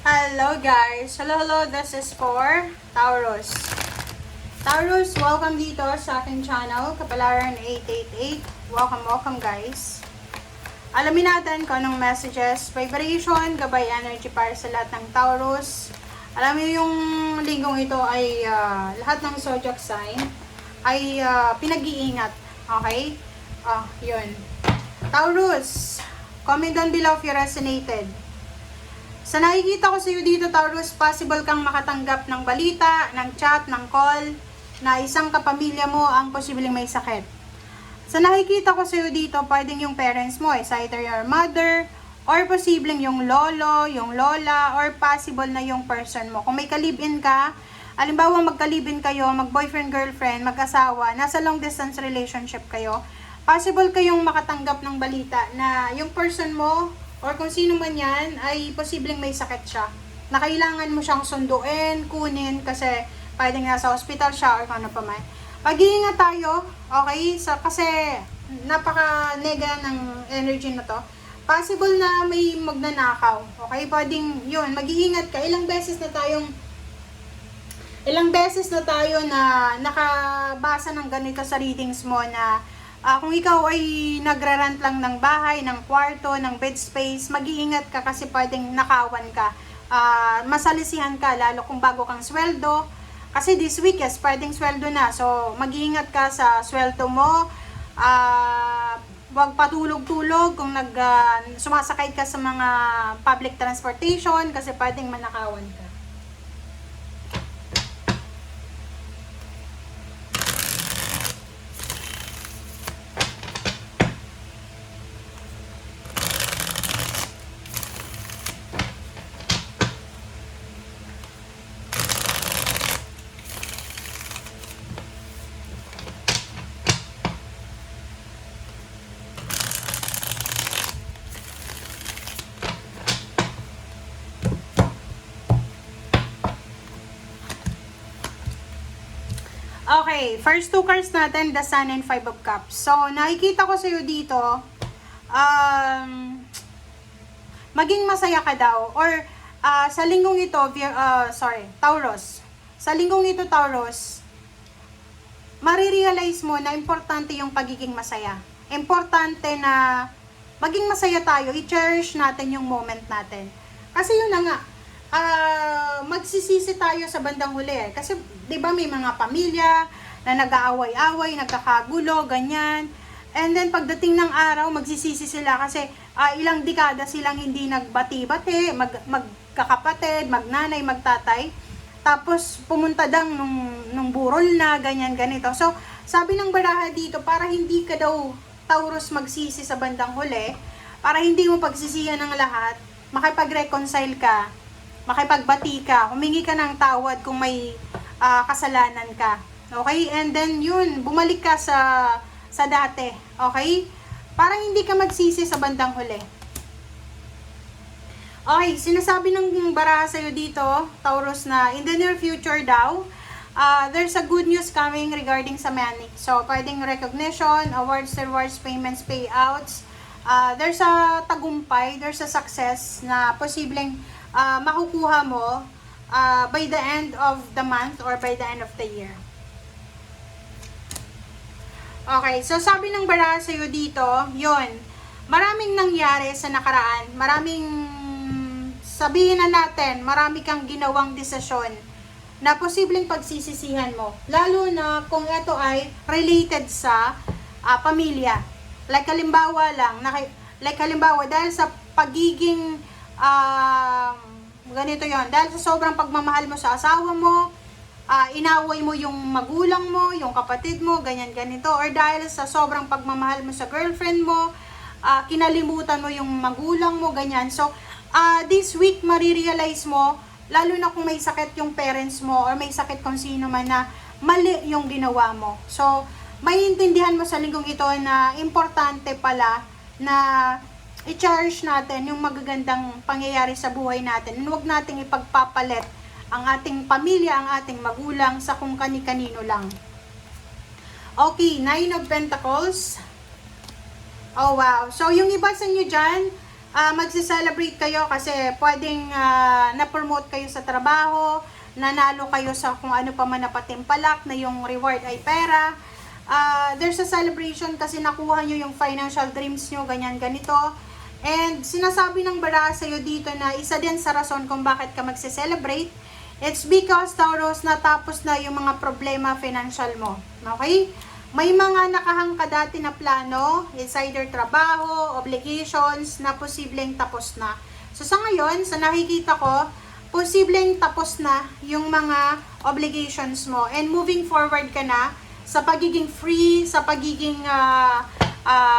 Hello guys! Hello, this is for Taurus. Taurus, welcome dito sa aking channel, Kapalaran 888. Welcome guys. Alamin natin kung anong messages, vibration, gabay energy para sa lahat ng Taurus. Alam niyo yung linggong ito ay lahat ng zodiac sign ay pinag-iingat. Okay? Yun. Taurus, comment down below if you resonated. Sa nakikita ko sa iyo dito, Taurus, possible kang makatanggap ng balita, ng chat, ng call, na isang kapamilya mo ang posibleng may sakit. Sa nakikita ko sa iyo dito, pwedeng yung parents mo, either your mother, or posibleng yung lolo, yung lola, or possible na yung person mo. Kung may ka-live-in ka, alimbawa magka-live-in kayo, mag-boyfriend, girlfriend, mag-asawa, nasa long distance relationship kayo, possible kayong makatanggap ng balita na yung person mo, or kung sino man yan, ay posibleng may sakit siya. Na kailangan mo siyang sunduin, kunin, kasi pwedeng nasa hospital siya or kung ano pa man. Mag-iingat tayo, okay? Kasi napaka-nega ng energy na to. Possible na may magnanakaw, okay? Pwedeng yun, mag-iingat ka. Ilang beses na tayo na nakabasa ng ganito sa readings mo na kung ikaw ay nagrarant lang ng bahay, ng kwarto, ng bed space, mag-iingat ka kasi pwedeng nakawan ka. Masalisihan ka, lalo kung bago kang sweldo. Kasi this week, yes, pwedeng sweldo na. So, mag-iingat ka sa sweldo mo. Huwag patulog-tulog kung sumasakay ka sa mga public transportation kasi pwedeng manakawan ka. Okay, first two cards natin, the Sun and Five of Cups. So, nakikita ko sa iyo dito, maging masaya ka daw. Or, sa linggong ito, Taurus. Sa linggong ito, Taurus, marirealize mo na importante yung pagiging masaya. Importante na maging masaya tayo, i-cherish natin yung moment natin. Kasi yun na nga, magsisisi tayo sa bandang huli eh. Kasi, di ba may mga pamilya na nag-aaway-away, nagkakagulo, ganyan. And then, pagdating ng araw, magsisisi sila kasi ilang dekada silang hindi nagbati-bati, magkakapatid, magnanay, magtatay. Tapos, pumunta dang nung burol na, ganyan, ganito. So, sabi ng baraha dito, para hindi ka daw, Taurus, magsisi sa bandang huli, para hindi mo pagsisihan ng lahat, makipag-reconcile ka, makipagbati ka, humingi ka ng tawad kung may kasalanan ka. Okay? And then yun, bumalik ka sa dati. Okay? Para hindi ka magsisi sa bandang huli. Okay, sinasabi ng baraha sa'yo dito, Taurus, na in the near future daw, there's a good news coming regarding sa money. So, pwedeng recognition, awards, rewards, payments, payouts. There's a tagumpay, there's a success na posibleng makukuha mo by the end of the month or by the end of the year. Okay, so sabi ng baraha sa'yo dito, yun, maraming nangyari sa nakaraan, sabihin na natin, marami kang ginawang desisyon na posibleng pagsisisihan mo, lalo na kung ito ay related sa pamilya. Like halimbawa dahil sa pagiging ganito yon, dahil sa sobrang pagmamahal mo sa asawa mo, inaway mo yung magulang mo, yung kapatid mo, ganyan ganito, or dahil sa sobrang pagmamahal mo sa girlfriend mo, kinalimutan mo yung magulang mo, ganyan. So this week marirealize mo, lalo na kung may sakit yung parents mo or may sakit kung sino man, na mali yung ginawa mo. So maiintindihan mo sa linggong ito na importante pala na i-cherish natin yung magagandang pangyayari sa buhay natin. And huwag nating ipagpapalit ang ating pamilya, ang ating magulang sa kung kani-kanino lang. Okay, Nine of Pentacles. Oh wow. So yung iba sa inyo dyan, magse-celebrate kayo kasi pwedeng na-promote kayo sa trabaho, nanalo kayo sa kung ano pa man na patimpalak na yung reward ay pera. There's a celebration kasi nakuha nyo yung financial dreams nyo, ganyan, ganito. And sinasabi ng baraha sa'yo dito na isa din sa rason kung bakit ka magse-celebrate, it's because, Taurus, natapos na yung mga problema financial mo. Okay? May mga nakahangka dati na plano, it's either trabaho, obligations, na posibleng tapos na. So sa ngayon, sa nakikita ko, posibleng tapos na yung mga obligations mo. And moving forward ka na sa pagiging free, sa pagiging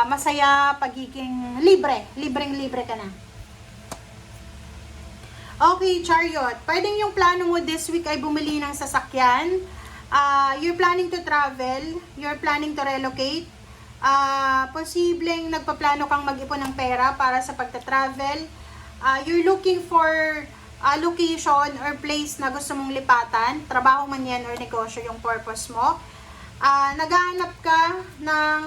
masaya, pagiging libre. Libreng-libre ka na. Okay, Chariot. Pwedeng yung plano mo this week ay bumili ng sasakyan. You're planning to travel. You're planning to relocate. Posibleng nagpaplano kang mag-ipon ng pera para sa pagta-travel. You're looking for a location or place na gusto mong lipatan. Trabaho man yan or negosyo yung purpose mo. Naghahanap ka ng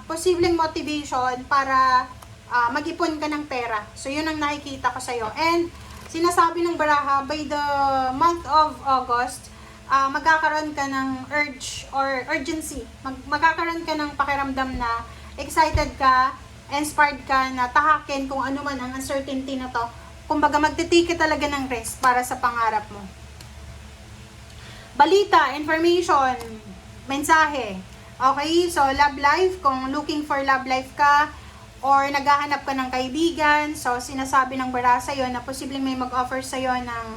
posibleng motivation para mag-ipon ka ng pera. So, yun ang nakikita ko sa'yo. And, sinasabi ng baraha, by the month of August, magkakaroon ka ng urge or urgency. Magkakaroon ka ng pakiramdam na excited ka, inspired ka na tahakin kung ano man ang uncertainty na to. Kumbaga, magtitake talaga ng risk para sa pangarap mo. Balita, information, mensahe. Okay, so love life, kung looking for love life ka, or naghahanap ka ng kaibigan, so sinasabi ng baraha sa'yo na posibleng may mag-offer sa'yo ng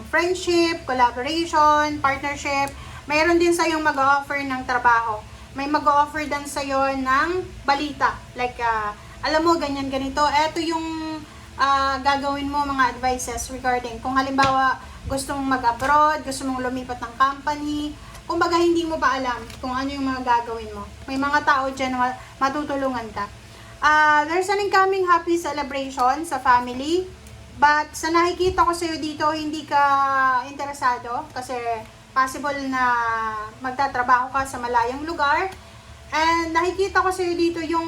friendship, collaboration, partnership. Mayroon din sa'yong mag-offer ng trabaho. May mag-offer din sa'yo ng balita. Like, alam mo, ganyan, ganito. Eto yung gagawin mo, mga advices regarding kung halimbawa gusto mong mag-abroad, gusto mong lumipat ng company, kumbaga hindi mo pa alam kung ano yung mga gagawin mo. May mga tao dyan na matutulungan ka. There's an incoming happy celebration sa family. But sa nakikita ko sa'yo dito, hindi ka interesado kasi possible na magtatrabaho ka sa malayang lugar. And nakikita ko sa'yo dito yung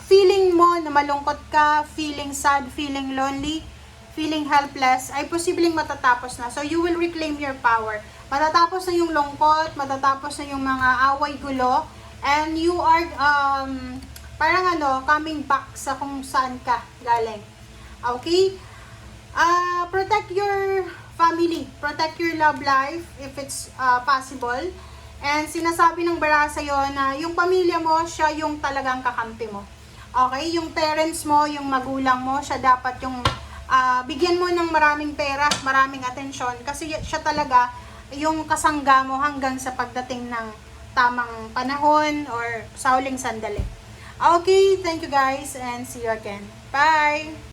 feeling mo na malungkot ka, feeling sad, feeling lonely, feeling helpless, ay posibleng matatapos na. So you will reclaim your power. Matatapos na yung lungkot, matatapos na yung mga away gulo, and you are parang coming back sa kung saan ka galing. Okay? Protect your family. Protect your love life if it's possible. And sinasabi ng baraha sa'yo na yung pamilya mo, siya yung talagang kakampi mo. Okay? Yung parents mo, yung magulang mo, siya dapat yung bigyan mo ng maraming pera, maraming atensyon. Kasi siya talaga yung kasangga mo hanggang sa pagdating ng tamang panahon or sa huling sandali. Okay, thank you guys and see you again. Bye!